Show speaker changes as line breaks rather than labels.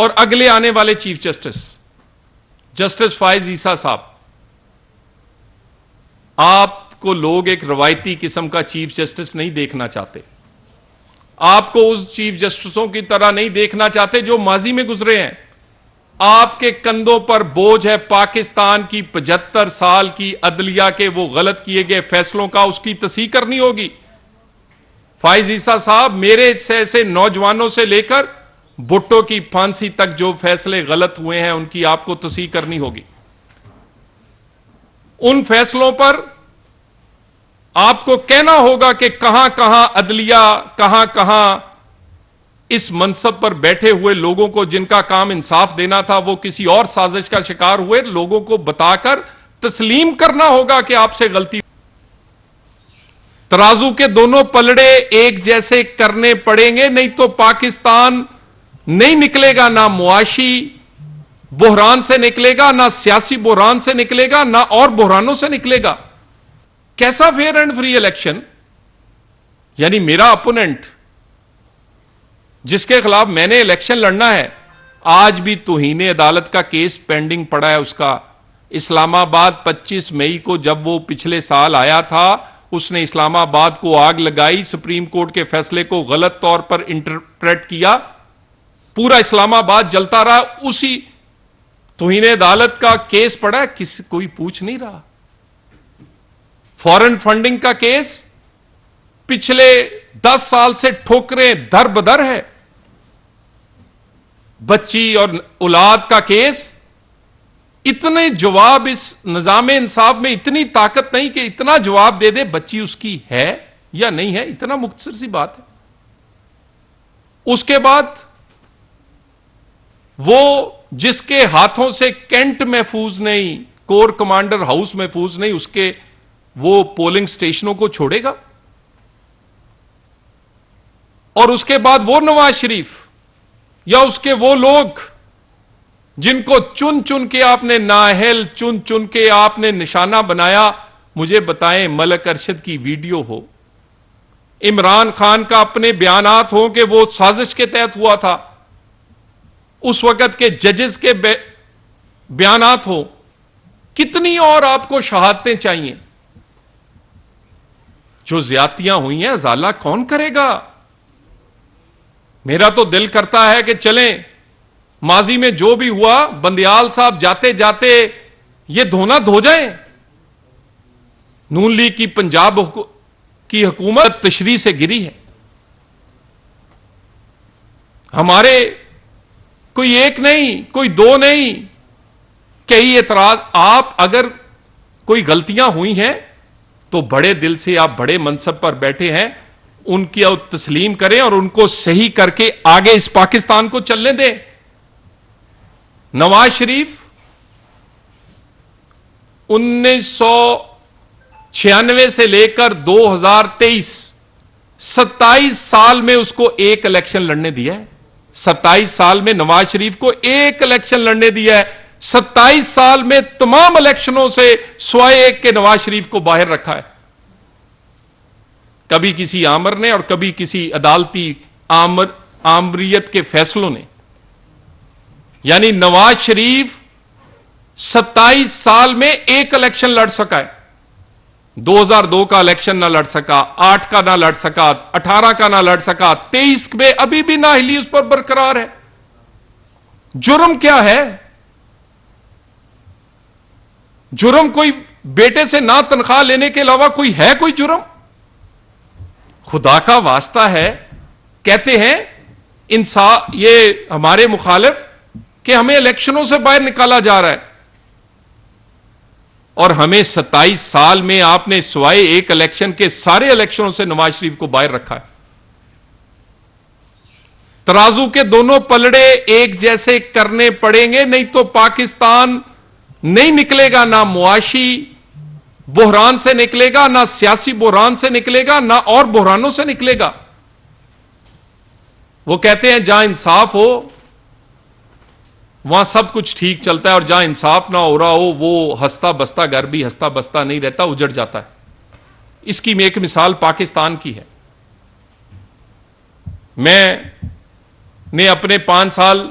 اور اگلے آنے والے چیف جسٹس فائز عیسیٰ صاحب، آپ کو لوگ ایک روایتی قسم کا چیف جسٹس نہیں دیکھنا چاہتے. آپ کو اس چیف جسٹسوں کی طرح نہیں دیکھنا چاہتے جو ماضی میں گزرے ہیں. آپ کے کندھوں پر بوجھ ہے پاکستان کی 75 سال کی عدلیہ کے وہ غلط کیے گئے فیصلوں کا، اس کی تصحیح کرنی ہوگی. فائز عیسیٰ صاحب، میرے ایسے نوجوانوں سے لے کر بھٹو کی پھانسی تک جو فیصلے غلط ہوئے ہیں ان کی آپ کو تصحیح کرنی ہوگی. ان فیصلوں پر آپ کو کہنا ہوگا کہ کہاں کہاں عدلیہ، کہاں کہاں اس منصب پر بیٹھے ہوئے لوگوں کو جن کا کام انصاف دینا تھا وہ کسی اور سازش کا شکار ہوئے. لوگوں کو بتا کر تسلیم کرنا ہوگا کہ آپ سے غلطی. ترازو کے دونوں پلڑے ایک جیسے کرنے پڑیں گے، نہیں تو پاکستان نہیں نکلے گا، نہ معاشی بحران سے نکلے گا، نہ سیاسی بحران سے نکلے گا، نہ اور بحرانوں سے نکلے گا. کیسا فیئر اینڈ فری الیکشن؟ یعنی میرا اپوننٹ جس کے خلاف میں نے الیکشن لڑنا ہے، آج بھی توہین عدالت کا کیس پینڈنگ پڑا ہے اس کا. اسلام آباد 25 مئی کو جب وہ پچھلے سال آیا تھا، اس نے اسلام آباد کو آگ لگائی، سپریم کورٹ کے فیصلے کو غلط طور پر انٹرپریٹ کیا، پورا اسلام آباد جلتا رہا. اسی توہین عدالت کا کیس پڑا ہے، کوئی پوچھ نہیں رہا. فورن فنڈنگ کا کیس پچھلے 10 سال سے ٹھوکریں در بدر ہے. بچی اور اولاد کا کیس، اتنے جواب اس نظام انصاف میں اتنی طاقت نہیں کہ اتنا جواب دے دے بچی اس کی ہے یا نہیں ہے. اتنا مختصر سی بات ہے. اس کے بعد وہ جس کے ہاتھوں سے کینٹ محفوظ نہیں، کور کمانڈر ہاؤس محفوظ نہیں، اس کے وہ پولنگ سٹیشنوں کو چھوڑے گا. اور اس کے بعد وہ نواز شریف یا اس کے وہ لوگ جن کو چن چن کے آپ نے نااہل، چن چن کے آپ نے نشانہ بنایا، مجھے بتائیں ملک ارشد کی ویڈیو ہو، عمران خان کا اپنے بیانات ہوں کہ وہ سازش کے تحت ہوا تھا، اس وقت کے ججز کے بیانات ہوں، کتنی اور آپ کو شہادتیں چاہیے؟ جو زیادتیاں ہوئی ہیں ازالہ کون کرے گا؟ میرا تو دل کرتا ہے کہ چلیں ماضی میں جو بھی ہوا بندیال صاحب جاتے جاتے یہ دھونا دھو جائیں. نون لیگ کی پنجاب کی حکومت تشریح سے گری ہے. ہمارے کوئی ایک نہیں، کوئی دو نہیں، کئی اعتراض. آپ اگر کوئی غلطیاں ہوئی ہیں تو بڑے دل سے، آپ بڑے منصب پر بیٹھے ہیں، ان کی تسلیم کریں اور ان کو صحیح کر کے آگے اس پاکستان کو چلنے دیں. نواز شریف 1996 سے لے کر 2023 27 سال میں اس کو ایک الیکشن لڑنے دیا ہے. 27 سال میں نواز شریف کو ایک الیکشن لڑنے دیا ہے. 27 سال میں تمام الیکشنوں سے سوائے ایک کے نواز شریف کو باہر رکھا ہے. کبھی کسی آمر نے اور کبھی کسی عدالتی آمریت کے فیصلوں نے. یعنی نواز شریف 27 سال میں ایک الیکشن لڑ سکا ہے. 2002 کا الیکشن نہ لڑ سکا، 8 کا نہ لڑ سکا، 18 کا نہ لڑ سکا، 23 میں ابھی بھی نااہلی اس پر برقرار ہے. جرم کیا ہے؟ جرم کوئی بیٹے سے نہ تنخواہ لینے کے علاوہ کوئی ہے کوئی جرم؟ خدا کا واسطہ ہے. کہتے ہیں انصاف، یہ ہمارے مخالف، کہ ہمیں الیکشنوں سے باہر نکالا جا رہا ہے، اور ہمیں 27 سال میں آپ نے سوائے ایک الیکشن کے سارے الیکشنوں سے نواز شریف کو باہر رکھا ہے. ترازو کے دونوں پلڑے ایک جیسے کرنے پڑیں گے، نہیں تو پاکستان نہیں نکلے گا، نہ معاشی بحران سے نکلے گا، نہ سیاسی بحران سے نکلے گا، نہ اور بحرانوں سے نکلے گا. وہ کہتے ہیں جہاں انصاف ہو وہاں سب کچھ ٹھیک چلتا ہے، اور جہاں انصاف نہ ہو رہا ہو وہ ہستا بستا گھر بھی ہستا بستا نہیں رہتا، اجڑ جاتا ہے. اس کی ایک مثال پاکستان کی ہے. میں نے اپنے 5 سال